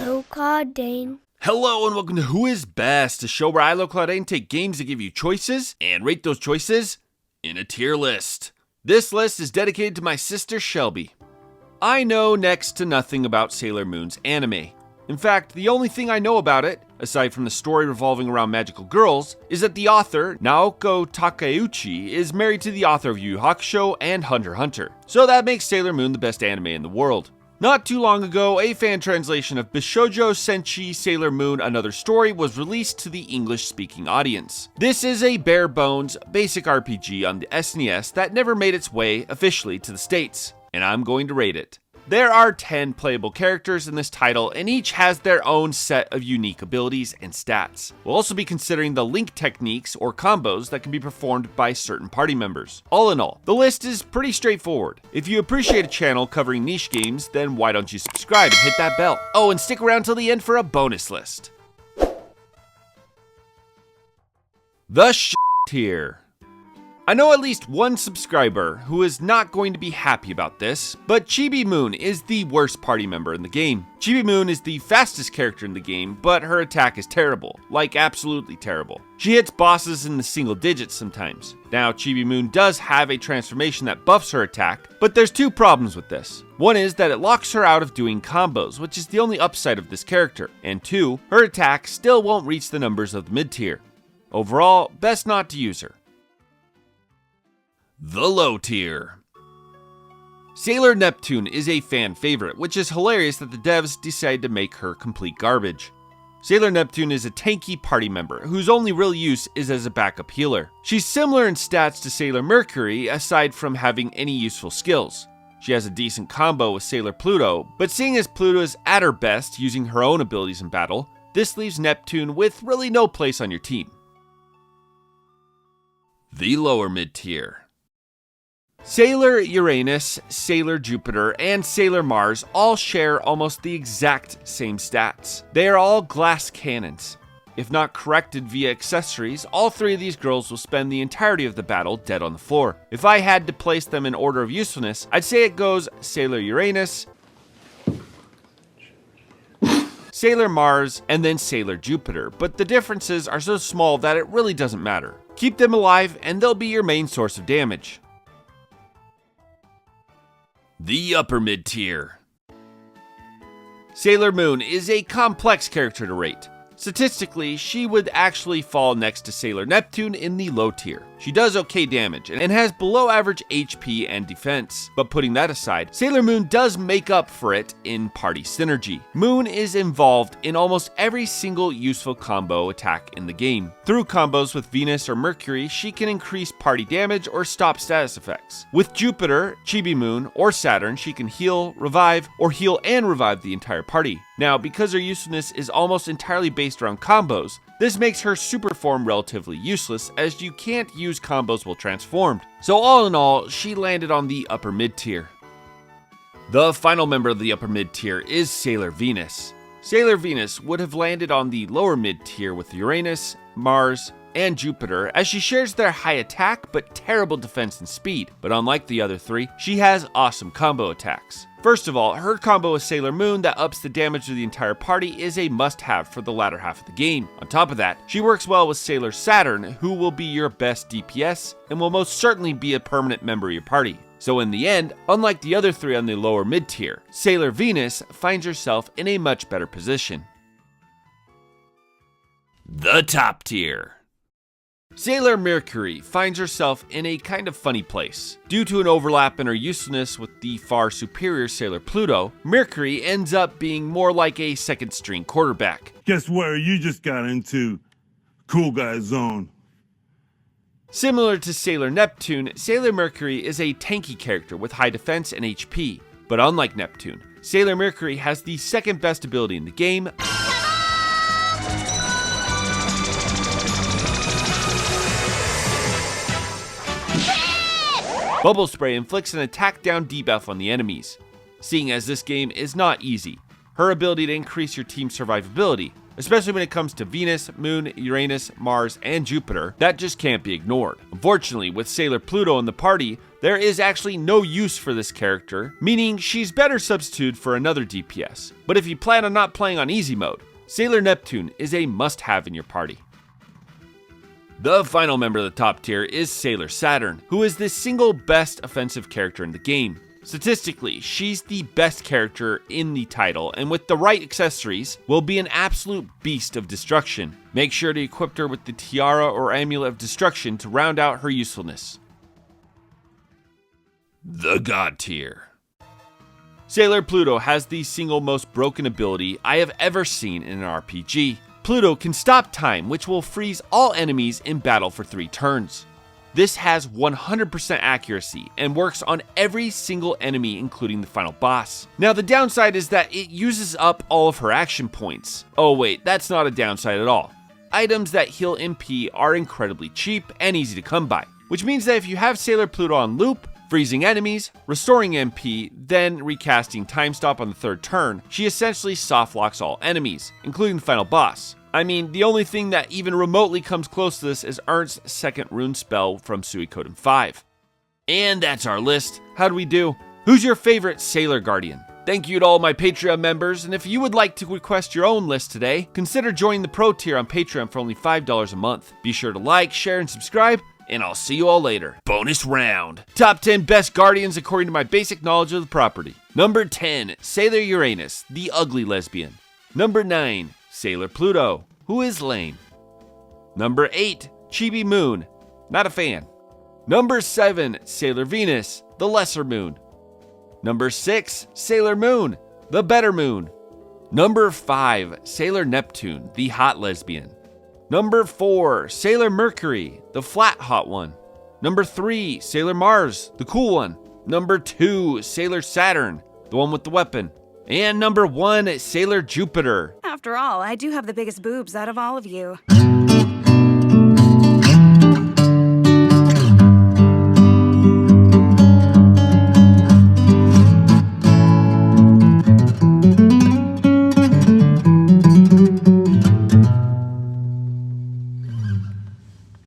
Claudine. Hello and welcome to Who Is Best, a show where I, Claudine, take games that give you choices and rate those choices in a tier list. This list is dedicated to my sister Shelby. I know next to nothing about Sailor Moon's anime. In fact, the only thing I know about it, aside from the story revolving around magical girls, is that the author, Naoko Takeuchi, is married to the author of Yu Yu Hakusho and Hunter x Hunter. So that makes Sailor Moon the best anime in the world. Not too long ago, a fan translation of Bishojo Senshi Sailor Moon Another Story was released to the English-speaking audience. This is a bare-bones, basic RPG on the SNES that never made its way officially to the States, and I'm going to rate it. There are 10 playable characters in this title, and each has their own set of unique abilities and stats. We'll also be considering the link techniques or combos that can be performed by certain party members. All in all, the list is pretty straightforward. If you appreciate a channel covering niche games, then why don't you subscribe and hit that bell? Oh, and stick around till the end for a bonus list. The tier. I know at least one subscriber who is not going to be happy about this, but Chibi Moon is the worst party member in the game. Chibi Moon is the fastest character in the game, but her attack is terrible, like absolutely terrible. She hits bosses in the single digits sometimes. Now, Chibi Moon does have a transformation that buffs her attack, but there's two problems with this. One is that it locks her out of doing combos, which is the only upside of this character, and two, her attack still won't reach the numbers of the mid-tier. Overall, best not to use her. The low tier. Sailor Neptune is a fan favorite, which is hilarious that the devs decided to make her complete garbage. Sailor Neptune is a tanky party member whose only real use is as a backup healer. She's similar in stats to Sailor Mercury aside from having any useful skills. She has a decent combo with Sailor Pluto, but seeing as Pluto is at her best using her own abilities in battle, this leaves Neptune with really no place on your team. The lower mid tier. Sailor Uranus, Sailor Jupiter, and Sailor Mars all share almost the exact same stats. They are all glass cannons. If not corrected via accessories, all three of these girls will spend the entirety of the battle dead on the floor. If I had to place them in order of usefulness, I'd say it goes Sailor Uranus, Sailor Mars, and then Sailor Jupiter, but the differences are so small that it really doesn't matter. Keep them alive and they'll be your main source of damage. The upper mid tier. Sailor Moon is a complex character to rate. Statistically, she would actually fall next to Sailor Neptune in the low tier. She does okay damage and has below average HP and defense, but putting that aside, Sailor Moon does make up for it in party synergy. Moon is involved in almost every single useful combo attack in the game. Through combos with Venus or Mercury, she can increase party damage or stop status effects. With Jupiter, Chibi Moon, or Saturn, she can heal, revive, or heal and revive the entire party. Now, because her usefulness is almost entirely based around combos, this makes her super form relatively useless as you can't use combos while transformed. So all in all, she landed on the upper mid tier. The final member of the upper mid tier is Sailor Venus. Sailor Venus would have landed on the lower mid tier with Uranus, Mars, and Jupiter, as she shares their high attack but terrible defense and speed. But unlike the other three, she has awesome combo attacks. First of all, her combo with Sailor Moon that ups the damage of the entire party is a must-have for the latter half of the game. On top of that, she works well with Sailor Saturn, who will be your best DPS and will most certainly be a permanent member of your party. So in the end, unlike the other three on the lower mid tier, Sailor Venus finds herself in a much better position. The top tier. Sailor Mercury finds herself in a kind of funny place. Due to an overlap in her usefulness with the far superior Sailor Pluto, Mercury ends up being more like a second-string quarterback. Guess where you just got into? Cool guy zone. Similar to Sailor Neptune, Sailor Mercury is a tanky character with high defense and HP. But unlike Neptune, Sailor Mercury has the second best ability in the game, Bubble Spray inflicts an attack down debuff on the enemies. Seeing as this game is not easy, her ability to increase your team's survivability, especially when it comes to Venus, Moon, Uranus, Mars, and Jupiter. That just can't be ignored. Unfortunately, with Sailor Pluto in the party, there is actually no use for this character, meaning she's better substituted for another DPS. But if you plan on not playing on easy mode, Sailor Neptune is a must-have in your party. The final member of the top tier is Sailor Saturn, who is the single best offensive character in the game. Statistically, she's the best character in the title, and with the right accessories, will be an absolute beast of destruction. Make sure to equip her with the Tiara or Amulet of Destruction to round out her usefulness. The God tier. Sailor Pluto has the single most broken ability I have ever seen in an RPG. Pluto can stop time, which will freeze all enemies in battle for 3 turns. This has 100% accuracy and works on every single enemy, including the final boss. Now, the downside is that it uses up all of her action points. Oh wait, that's not a downside at all. Items that heal MP are incredibly cheap and easy to come by, which means that if you have Sailor Pluto on loop, freezing enemies, restoring MP, then recasting Time Stop on the 3rd turn, she essentially softlocks all enemies, including the final boss. I mean, the only thing that even remotely comes close to this is Ernst's second rune spell from Suikoden 5. And that's our list. How do we do? Who's your favorite Sailor Guardian? Thank you to all my Patreon members, and if you would like to request your own list today, consider joining the Pro tier on Patreon for only $5 a month. Be sure to like, share, and subscribe, and I'll see you all later. Bonus round. Top 10 best Guardians according to my basic knowledge of the property. Number 10, Sailor Uranus, the ugly lesbian. Number 9, Sailor Pluto, who is lame. Number 8, Chibi Moon, not a fan. Number 7, Sailor Venus, the lesser moon. Number 6, Sailor Moon, the better moon. Number 5, Sailor Neptune, the hot lesbian. Number 4, Sailor Mercury, the flat hot one. Number 3, Sailor Mars, the cool one. Number 2, Sailor Saturn, the one with the weapon. And number 1, Sailor Jupiter. After all, I do have the biggest boobs out of all of you.